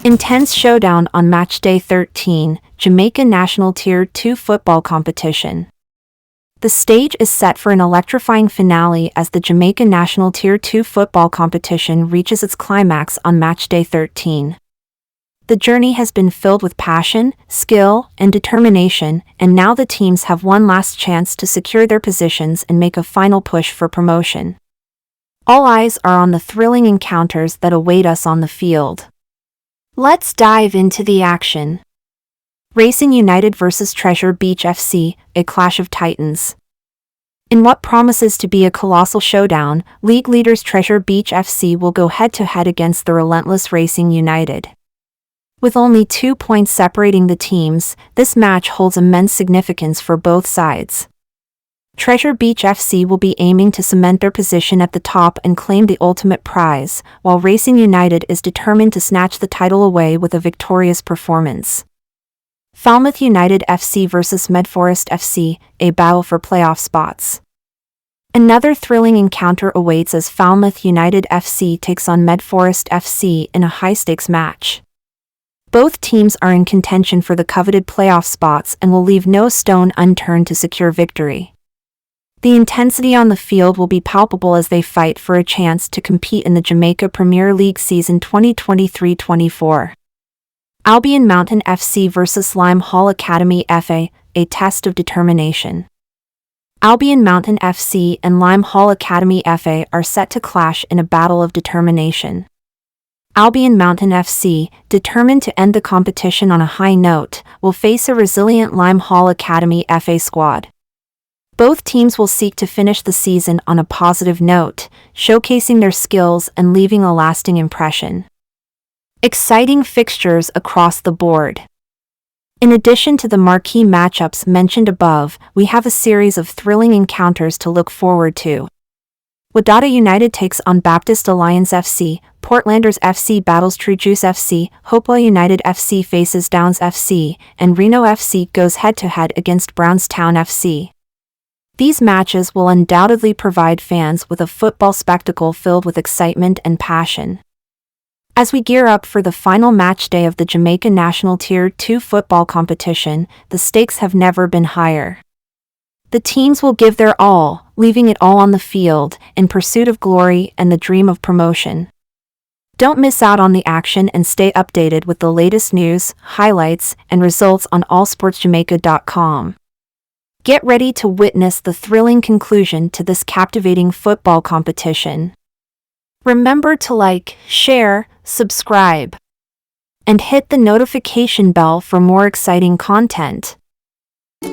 Intense showdown on Matchday 13, Jamaican National Tier 2 football competition. The stage is set for an electrifying finale as the Jamaican National Tier 2 football competition reaches its climax on Matchday 13. The journey has been filled with passion, skill, and determination, and now the teams have one last chance to secure their positions and make a final push for promotion. All eyes are on the thrilling encounters that await us on the field. Let's dive into the action. Racing United vs Treasure Beach FC, a clash of titans. In what promises to be a colossal showdown, league leaders Treasure Beach FC will go head-to-head against the relentless Racing United. With only 2 points separating the teams, this match holds immense significance for both sides. Treasure Beach FC will be aiming to cement their position at the top and claim the ultimate prize, while Racing United is determined to snatch the title away with a victorious performance. Falmouth United FC vs Medforest FC, a battle for playoff spots. Another thrilling encounter awaits as Falmouth United FC takes on Medforest FC in a high-stakes match. Both teams are in contention for the coveted playoff spots and will leave no stone unturned to secure victory. The intensity on the field will be palpable as they fight for a chance to compete in the Jamaica Premier League season 2023-24. Albion Mountain FC vs Lime Hall Academy FA, a test of determination. Albion Mountain FC and Lime Hall Academy FA are set to clash in a battle of determination. Albion Mountain FC, determined to end the competition on a high note, will face a resilient Lime Hall Academy FA squad. Both teams will seek to finish the season on a positive note, showcasing their skills and leaving a lasting impression. Exciting fixtures across the board. In addition to the marquee matchups mentioned above, we have a series of thrilling encounters to look forward to. Wadata United takes on Baptist Alliance FC, Portlanders FC battles True Juice FC, Hopewell United FC faces Downs FC, and Reno FC goes head-to-head against Brownstown FC. These matches will undoubtedly provide fans with a football spectacle filled with excitement and passion. As we gear up for the final match day of the Jamaican National Tier 2 football competition, the stakes have never been higher. The teams will give their all, leaving it all on the field, in pursuit of glory and the dream of promotion. Don't miss out on the action and stay updated with the latest news, highlights, and results on allsportsjamaica.com. Get ready to witness the thrilling conclusion to this captivating football competition. Remember to like, share, subscribe, and hit the notification bell for more exciting content. Be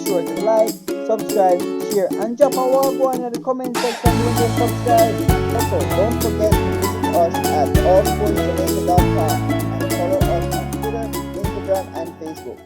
sure to like, subscribe, share, and drop a wall go in the comment section when you subscribe. Also, don't forget to visit us at allsportsjamaica.com and follow us on Twitter, Instagram, and Facebook.